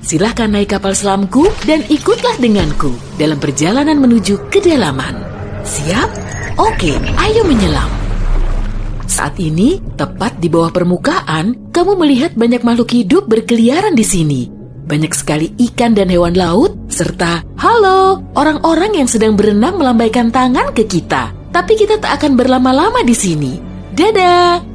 Silahkan naik kapal selamku dan ikutlah denganku dalam perjalanan menuju kedalaman. Siap? Oke, ayo menyelam. Saat ini, tepat di bawah permukaan, kamu melihat banyak makhluk hidup berkeliaran di sini. Banyak sekali ikan dan hewan laut, serta halo, orang-orang yang sedang berenang melambaikan tangan ke kita. Tapi kita tak akan berlama-lama di sini. Dadah!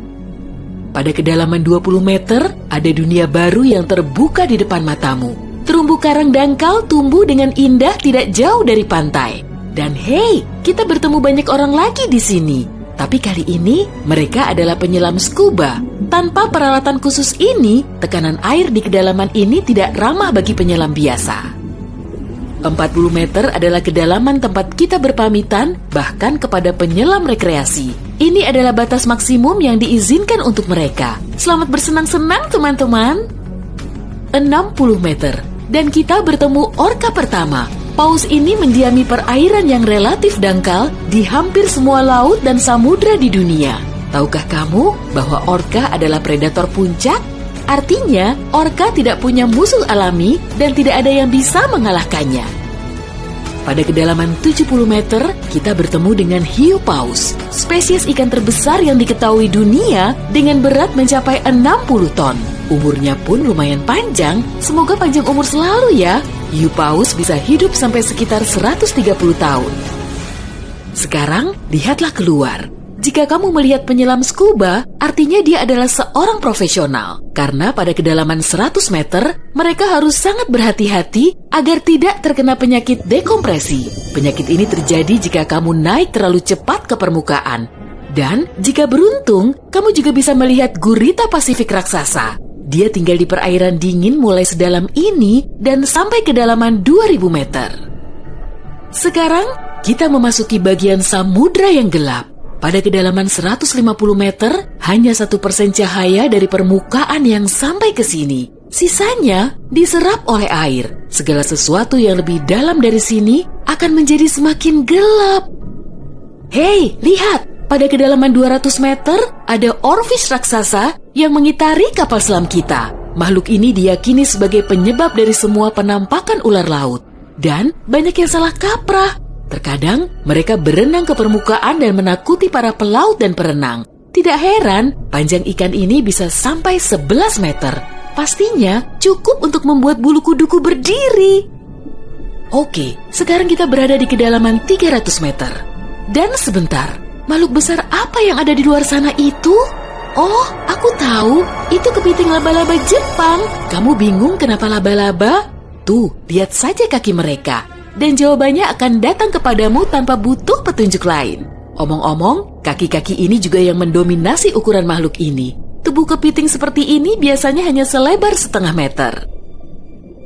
Pada kedalaman 20 meter, ada dunia baru yang terbuka di depan matamu. Terumbu karang dangkal tumbuh dengan indah tidak jauh dari pantai. Dan hey, kita bertemu banyak orang lagi di sini. Tapi kali ini, mereka adalah penyelam scuba. Tanpa peralatan khusus ini, tekanan air di kedalaman ini tidak ramah bagi penyelam biasa. 40 meter adalah kedalaman tempat kita berpamitan, bahkan kepada penyelam rekreasi. Ini adalah batas maksimum yang diizinkan untuk mereka. Selamat bersenang-senang, teman-teman. 60 meter, dan kita bertemu orka pertama. Paus ini mendiami perairan yang relatif dangkal di hampir semua laut dan samudra di dunia. Tahukah kamu bahwa orka adalah predator puncak? Artinya, orka tidak punya musuh alami dan tidak ada yang bisa mengalahkannya. Pada kedalaman 70 meter, kita bertemu dengan hiu paus, spesies ikan terbesar yang diketahui dunia dengan berat mencapai 60 ton. Umurnya pun lumayan panjang, semoga panjang umur selalu ya. Hiu paus bisa hidup sampai sekitar 130 tahun. Sekarang, lihatlah keluar. Jika kamu melihat penyelam scuba, artinya dia adalah seorang profesional. Karena pada kedalaman 100 meter, mereka harus sangat berhati-hati agar tidak terkena penyakit dekompresi. Penyakit ini terjadi jika kamu naik terlalu cepat ke permukaan. Dan jika beruntung, kamu juga bisa melihat gurita Pasifik raksasa. Dia tinggal di perairan dingin mulai sedalam ini dan sampai kedalaman 2000 meter. Sekarang, kita memasuki bagian samudra yang gelap. Pada kedalaman 150 meter, hanya 1% cahaya dari permukaan yang sampai ke sini. Sisanya diserap oleh air. Segala sesuatu yang lebih dalam dari sini akan menjadi semakin gelap. Hei, lihat! Pada kedalaman 200 meter, ada oarfish raksasa yang mengitari kapal selam kita. Makhluk ini diyakini sebagai penyebab dari semua penampakan ular laut. Dan banyak yang salah kaprah. Terkadang, mereka berenang ke permukaan dan menakuti para pelaut dan perenang. Tidak heran, panjang ikan ini bisa sampai 11 meter. Pastinya cukup untuk membuat bulu kuduku berdiri. Oke, sekarang kita berada di kedalaman 300 meter. Dan sebentar, makhluk besar apa yang ada di luar sana itu? Oh, aku tahu. Itu kepiting laba-laba Jepang. Kamu bingung kenapa laba-laba? Tuh, lihat saja kaki mereka. Dan jawabannya akan datang kepadamu tanpa butuh petunjuk lain. Omong-omong, kaki-kaki ini juga yang mendominasi ukuran makhluk ini. Tubuh kepiting seperti ini biasanya hanya selebar setengah meter.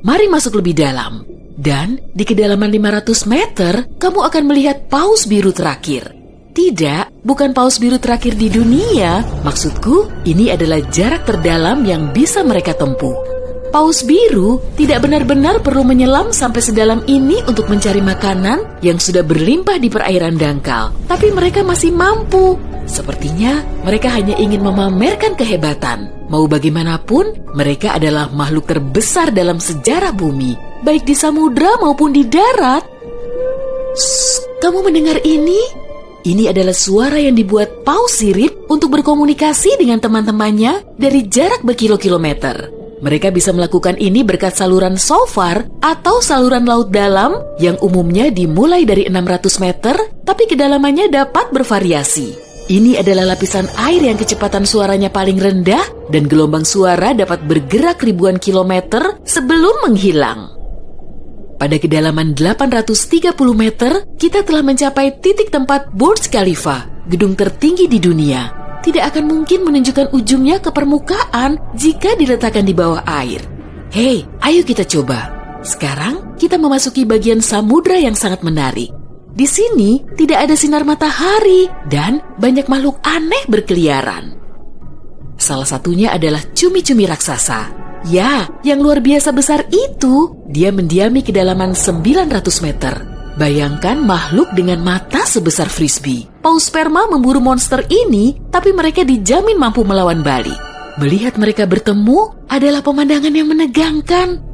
Mari masuk lebih dalam. Dan di kedalaman 500 meter, kamu akan melihat paus biru terakhir. Tidak, bukan paus biru terakhir di dunia. Maksudku, ini adalah jarak terdalam yang bisa mereka tempuh. Paus biru tidak benar-benar perlu menyelam sampai sedalam ini untuk mencari makanan yang sudah berlimpah di perairan dangkal. Tapi mereka masih mampu. Sepertinya mereka hanya ingin memamerkan kehebatan. Mau bagaimanapun, mereka adalah makhluk terbesar dalam sejarah bumi, baik di samudra maupun di darat. Shh, kamu mendengar ini? Ini adalah suara yang dibuat paus sirip untuk berkomunikasi dengan teman-temannya dari jarak berkilo-kilometer. Mereka bisa melakukan ini berkat saluran shofar atau saluran laut dalam yang umumnya dimulai dari 600 meter, tapi kedalamannya dapat bervariasi. Ini adalah lapisan air yang kecepatan suaranya paling rendah dan gelombang suara dapat bergerak ribuan kilometer sebelum menghilang. Pada kedalaman 830 meter, kita telah mencapai titik tempat Burj Khalifa, gedung tertinggi di dunia. Tidak akan mungkin menunjukkan ujungnya ke permukaan jika diletakkan di bawah air. Hei, ayo kita coba. Sekarang kita memasuki bagian samudra yang sangat menarik. Di sini tidak ada sinar matahari dan banyak makhluk aneh berkeliaran. Salah satunya adalah cumi-cumi raksasa. Ya, yang luar biasa besar itu. Dia mendiami kedalaman 900 meter. Bayangkan makhluk dengan mata sebesar frisbee. Paus sperma memburu monster ini, tapi mereka dijamin mampu melawan balik. Melihat mereka bertemu adalah pemandangan yang menegangkan.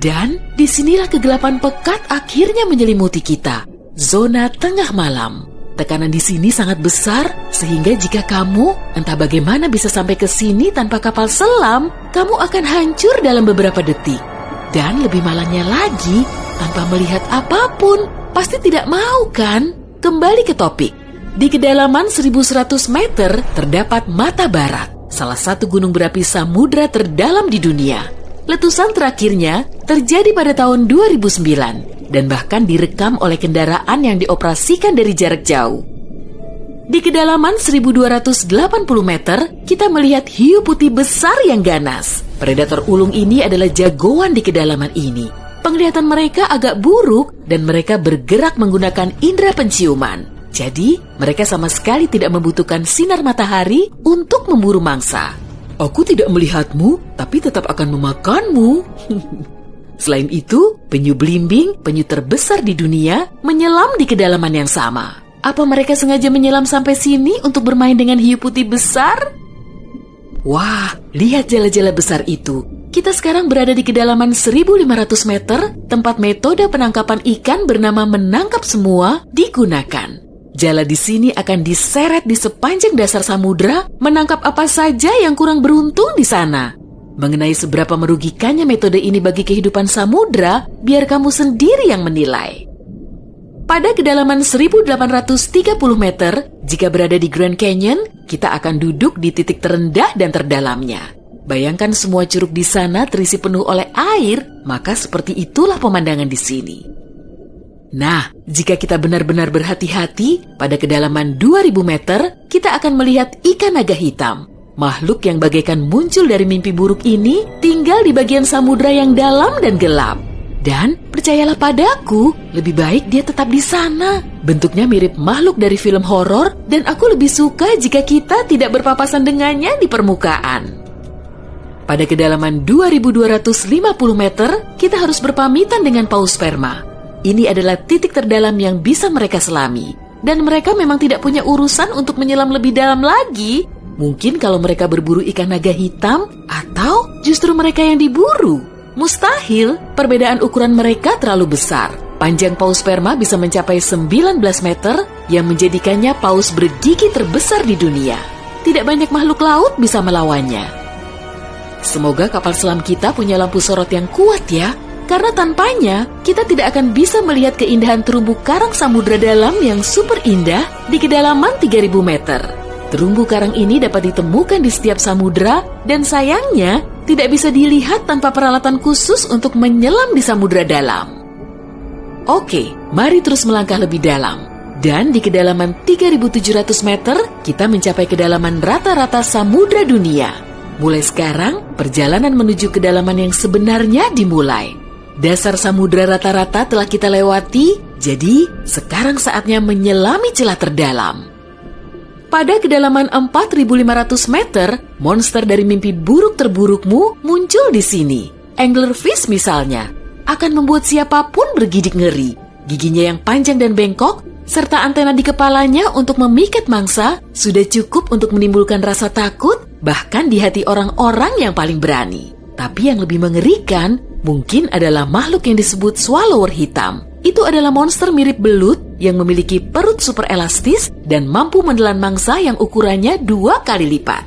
Dan disinilah kegelapan pekat akhirnya menyelimuti kita. Zona tengah malam. Tekanan di sini sangat besar, sehingga jika kamu entah bagaimana bisa sampai ke sini tanpa kapal selam, kamu akan hancur dalam beberapa detik. Dan lebih malangnya lagi, tanpa melihat apapun, pasti tidak mau kan? Kembali ke topik. Di kedalaman 1100 meter terdapat Mata Barat, salah satu gunung berapi samudra terdalam di dunia. Letusan terakhirnya terjadi pada tahun 2009 dan bahkan direkam oleh kendaraan yang dioperasikan dari jarak jauh. Di kedalaman 1280 meter, kita melihat hiu putih besar yang ganas. Predator ulung ini adalah jagoan di kedalaman ini. Penglihatan mereka agak buruk dan mereka bergerak menggunakan indera penciuman. Jadi, mereka sama sekali tidak membutuhkan sinar matahari untuk memburu mangsa. Aku tidak melihatmu, tapi tetap akan memakanmu. Selain itu, penyu belimbing, penyu terbesar di dunia, menyelam di kedalaman yang sama. Apa mereka sengaja menyelam sampai sini untuk bermain dengan hiu putih besar? Wah, lihat jala-jala besar itu. Kita sekarang berada di kedalaman 1500 meter, tempat metode penangkapan ikan bernama menangkap semua digunakan. Jala di sini akan diseret di sepanjang dasar samudra, menangkap apa saja yang kurang beruntung di sana. Mengenai seberapa merugikannya metode ini bagi kehidupan samudra, biar kamu sendiri yang menilai. Pada kedalaman 1830 meter, jika berada di Grand Canyon, kita akan duduk di titik terendah dan terdalamnya. Bayangkan semua curug di sana terisi penuh oleh air, maka seperti itulah pemandangan di sini. Nah, jika kita benar-benar berhati-hati, pada kedalaman 2000 meter, kita akan melihat ikan naga hitam. Makhluk yang bagaikan muncul dari mimpi buruk ini tinggal di bagian samudra yang dalam dan gelap. Dan percayalah padaku, lebih baik dia tetap di sana. Bentuknya mirip makhluk dari film horor dan aku lebih suka jika kita tidak berpapasan dengannya di permukaan. Pada kedalaman 2250 meter, kita harus berpamitan dengan paus sperma. Ini adalah titik terdalam yang bisa mereka selami. Dan mereka memang tidak punya urusan untuk menyelam lebih dalam lagi. Mungkin kalau mereka berburu ikan naga hitam, atau justru mereka yang diburu. Mustahil, perbedaan ukuran mereka terlalu besar. Panjang paus sperma bisa mencapai 19 meter, yang menjadikannya paus bergigi terbesar di dunia. Tidak banyak makhluk laut bisa melawannya. Semoga kapal selam kita punya lampu sorot yang kuat ya, karena tanpanya kita tidak akan bisa melihat keindahan terumbu karang samudra dalam yang super indah di kedalaman 3000 meter. Terumbu karang ini dapat ditemukan di setiap samudra dan sayangnya tidak bisa dilihat tanpa peralatan khusus untuk menyelam di samudra dalam. Oke, mari terus melangkah lebih dalam. Dan di kedalaman 3700 meter, kita mencapai kedalaman rata-rata samudra dunia. Mulai sekarang, perjalanan menuju kedalaman yang sebenarnya dimulai. Dasar samudra rata-rata telah kita lewati, jadi sekarang saatnya menyelami celah terdalam. Pada kedalaman 4.500 meter, monster dari mimpi buruk terburukmu muncul di sini. Anglerfish misalnya, akan membuat siapapun bergidik ngeri. Giginya yang panjang dan bengkok, serta antena di kepalanya untuk memikat mangsa, sudah cukup untuk menimbulkan rasa takut, bahkan di hati orang-orang yang paling berani. Tapi yang lebih mengerikan, mungkin adalah makhluk yang disebut swallower hitam. Itu adalah monster mirip belut yang memiliki perut super elastis dan mampu menelan mangsa yang ukurannya 2 kali lipat.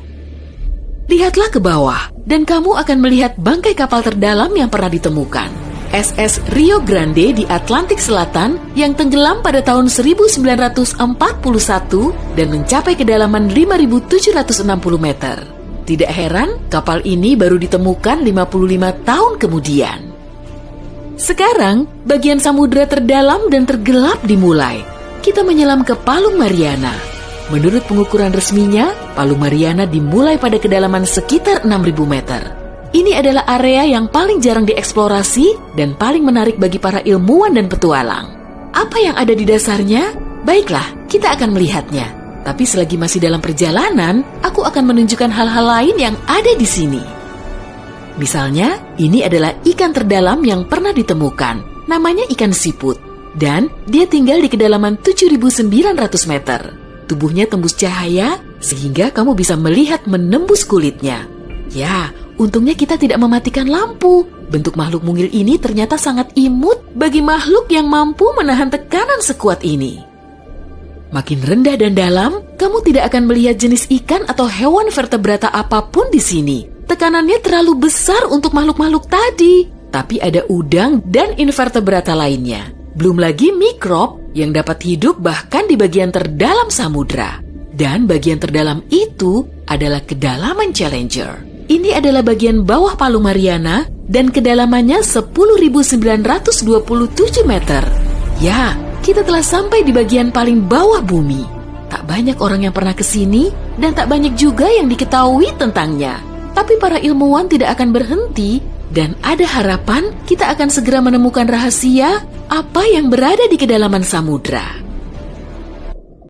Lihatlah ke bawah, dan kamu akan melihat bangkai kapal terdalam yang pernah ditemukan. SS Rio Grande di Atlantik Selatan yang tenggelam pada tahun 1941 dan mencapai kedalaman 5.760 meter. Tidak heran, kapal ini baru ditemukan 55 tahun kemudian. Sekarang, bagian samudra terdalam dan tergelap dimulai. Kita menyelam ke Palung Mariana. Menurut pengukuran resminya, Palung Mariana dimulai pada kedalaman sekitar 6.000 meter. Ini adalah area yang paling jarang dieksplorasi dan paling menarik bagi para ilmuwan dan petualang. Apa yang ada di dasarnya? Baiklah, kita akan melihatnya. Tapi selagi masih dalam perjalanan, aku akan menunjukkan hal-hal lain yang ada di sini. Misalnya, ini adalah ikan terdalam yang pernah ditemukan. Namanya ikan siput. Dan dia tinggal di kedalaman 7.900 meter. Tubuhnya tembus cahaya, sehingga kamu bisa melihat menembus kulitnya. Ya, untungnya kita tidak mematikan lampu. Bentuk makhluk mungil ini ternyata sangat imut bagi makhluk yang mampu menahan tekanan sekuat ini. Makin rendah dan dalam, kamu tidak akan melihat jenis ikan atau hewan vertebrata apapun di sini. Tekanannya terlalu besar untuk makhluk-makhluk tadi. Tapi ada udang dan invertebrata lainnya. Belum lagi mikrob yang dapat hidup bahkan di bagian terdalam samudra. Dan bagian terdalam itu adalah kedalaman Challenger. Ini adalah bagian bawah Palu Mariana dan kedalamannya 10.927 meter. Ya, kita telah sampai di bagian paling bawah bumi. Tak banyak orang yang pernah ke sini dan tak banyak juga yang diketahui tentangnya. Tapi para ilmuwan tidak akan berhenti dan ada harapan kita akan segera menemukan rahasia apa yang berada di kedalaman samudra.